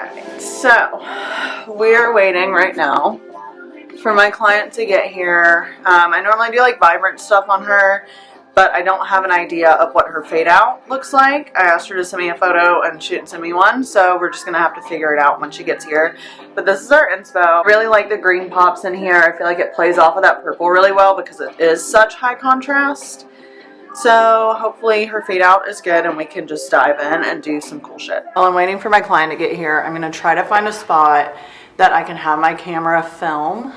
Alright, so we're waiting right now for my client to get here. I normally do like vibrant stuff on her, but I don't have an idea of what her fade out looks like. I asked her to send me a photo and she didn't send me one, so we're just gonna have to figure it out when she gets here. But this is our inspo. I really like the green pops in here. I feel like it plays off of that purple really well because it is such high contrast. So hopefully her fade out is good and we can just dive in and do some cool shit. While I'm waiting for my client to get here, I'm gonna try to find a spot that I can have my camera film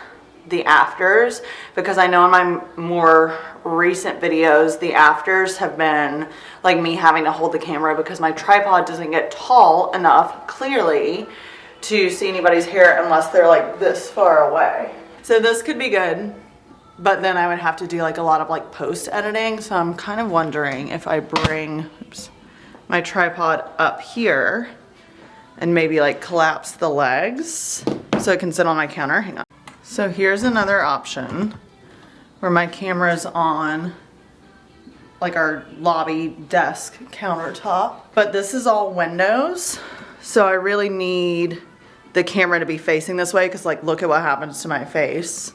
the afters, because I know in my more recent videos the afters have been like me having to hold the camera because my tripod doesn't get tall enough clearly to see anybody's hair unless they're like this far away. So this could be good, but then I would have to do like a lot of like post editing. So I'm kind of wondering if I bring my tripod up here and maybe like collapse the legs so it can sit on my counter. Hang on. So here's another option where my camera's on like our lobby desk countertop, but this is all windows. So I really need the camera to be facing this way because like look at what happens to my face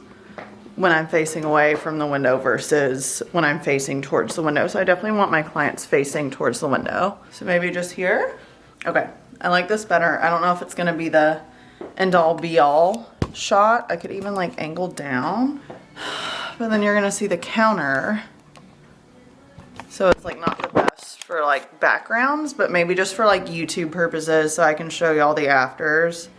when I'm facing away from the window versus when I'm facing towards the window. So I definitely want my clients facing towards the window. So maybe just here. Okay, I like this better. I don't know if it's gonna be the end all be all shot. I could even like angle down, but then you're gonna see the counter. So it's like not the best for like backgrounds, but maybe just for like YouTube purposes so I can show you all the afters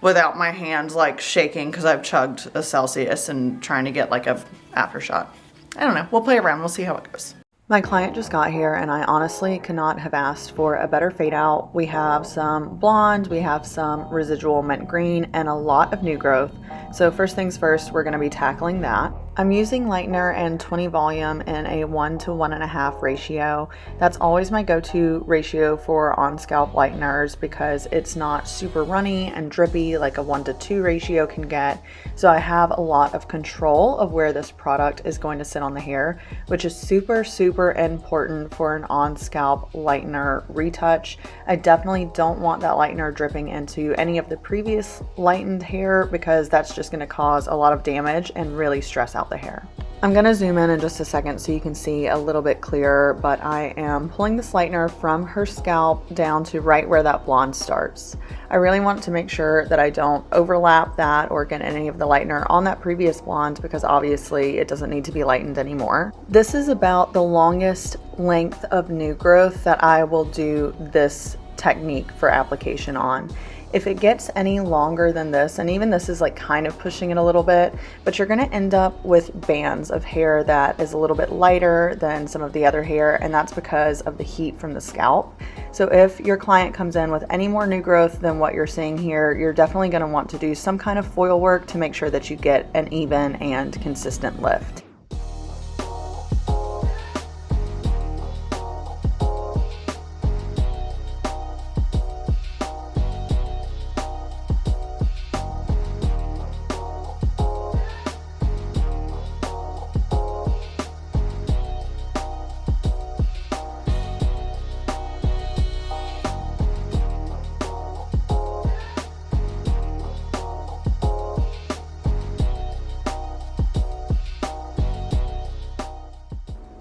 without my hands like shaking because I've chugged a Celsius and trying to get like a after shot. I don't know, we'll play around, we'll see how it goes. My client just got here and I honestly could not have asked for a better fade out. We have some blonde, we have some residual mint green, and a lot of new growth. So first things first, we're gonna be tackling that. I'm using lightener and 20 volume in a 1 to 1.5 ratio. That's always my go-to ratio for on scalp lighteners because it's not super runny and drippy like a 1 to 2 ratio can get. So I have a lot of control of where this product is going to sit on the hair, which is super important for an on scalp lightener retouch. I definitely don't want that lightener dripping into any of the previous lightened hair because that's just going to cause a lot of damage and really stress out the hair. I'm going to zoom in just a second so you can see a little bit clearer, but I am pulling this lightener from her scalp down to right where that blonde starts. I really want to make sure that I don't overlap that or get any of the lightener on that previous blonde because obviously it doesn't need to be lightened anymore. This is about the longest length of new growth that I will do this technique for application on. If it gets any longer than this, and even this is like kind of pushing it a little bit, but you're gonna end up with bands of hair that is a little bit lighter than some of the other hair, and that's because of the heat from the scalp. So if your client comes in with any more new growth than what you're seeing here, you're definitely gonna want to do some kind of foil work to make sure that you get an even and consistent lift.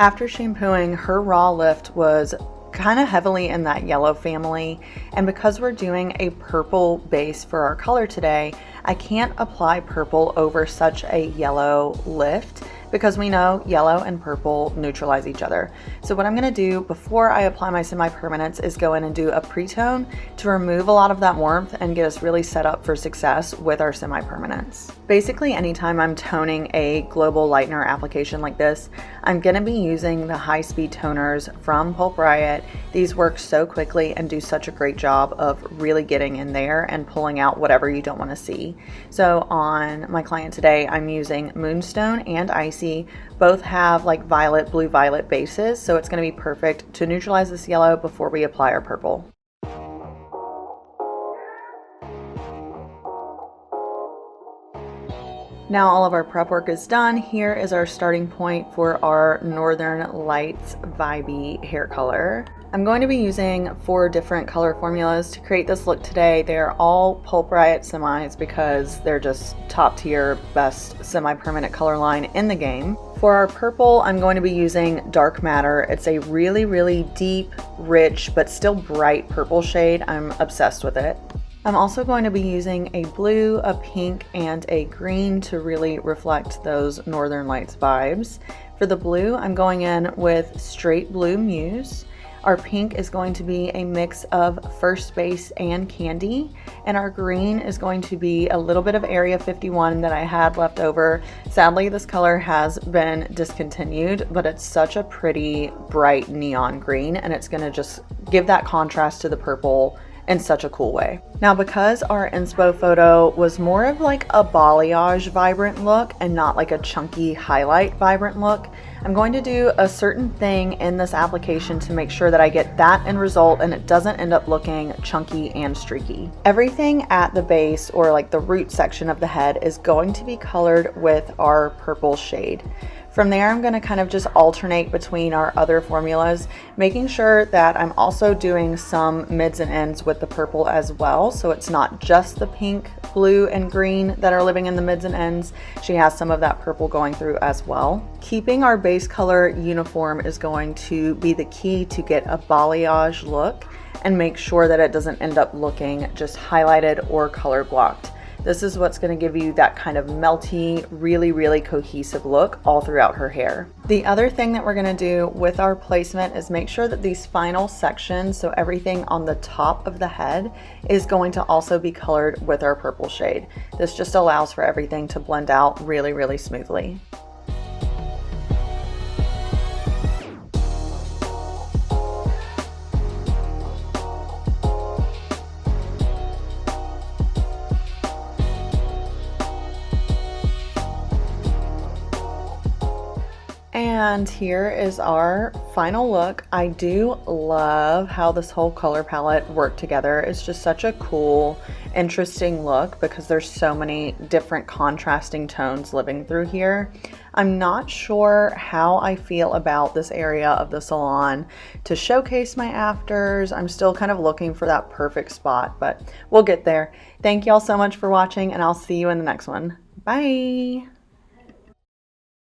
After shampooing, her raw lift was kind of heavily in that yellow family, and because we're doing a purple base for our color today, I can't apply purple over such a yellow lift because we know yellow and purple neutralize each other. So what I'm gonna do before I apply my semi-permanents is go in and do a pre-tone to remove a lot of that warmth and get us really set up for success with our semi-permanents. Basically, anytime I'm toning a global lightener application like this, I'm gonna be using the high-speed toners from Pulp Riot. These work so quickly and do such a great job of really getting in there and pulling out whatever you don't wanna see. So on my client today, I'm using Moonstone and Icy. Both have like violet, blue violet bases, so it's going to be perfect to neutralize this yellow before we apply our purple. Now all of our prep work is done. Here is our starting point for our Northern Lights Vibey hair color. I'm going to be using 4 different color formulas to create this look today. They're all Pulp Riot semis because they're just top tier, best semi-permanent color line in the game. For our purple, I'm going to be using Dark Matter. It's a really, really deep, rich, but still bright purple shade. I'm obsessed with it. I'm also going to be using a blue, a pink, and a green to really reflect those Northern Lights vibes. For the blue, I'm going in with Straight Blue Muse. Our pink is going to be a mix of First Base and Candy, and our green is going to be a little bit of Area 51 that I had left over. Sadly, this color has been discontinued, but it's such a pretty bright neon green, and it's gonna just give that contrast to the purple in such a cool way. Now, because our inspo photo was more of like a balayage vibrant look and not like a chunky highlight vibrant look, I'm going to do a certain thing in this application to make sure that I get that end result and it doesn't end up looking chunky and streaky. Everything at the base, or like the root section of the head, is going to be colored with our purple shade. From there, I'm going to kind of just alternate between our other formulas, making sure that I'm also doing some mids and ends with the purple as well. So it's not just the pink, blue, and green that are living in the mids and ends. She has some of that purple going through as well. Keeping our base color uniform is going to be the key to get a balayage look and make sure that it doesn't end up looking just highlighted or color blocked. This is what's going to give you that kind of melty, really, really cohesive look all throughout her hair. The other thing that we're going to do with our placement is make sure that these final sections, so everything on the top of the head, is going to also be colored with our purple shade. This just allows for everything to blend out really, really smoothly. And here is our final look. I do love how this whole color palette worked together. It's just such a cool, interesting look because there's so many different contrasting tones living through here. I'm not sure how I feel about this area of the salon to showcase my afters. I'm still kind of looking for that perfect spot, but we'll get there. Thank y'all so much for watching, and I'll see you in the next one. Bye.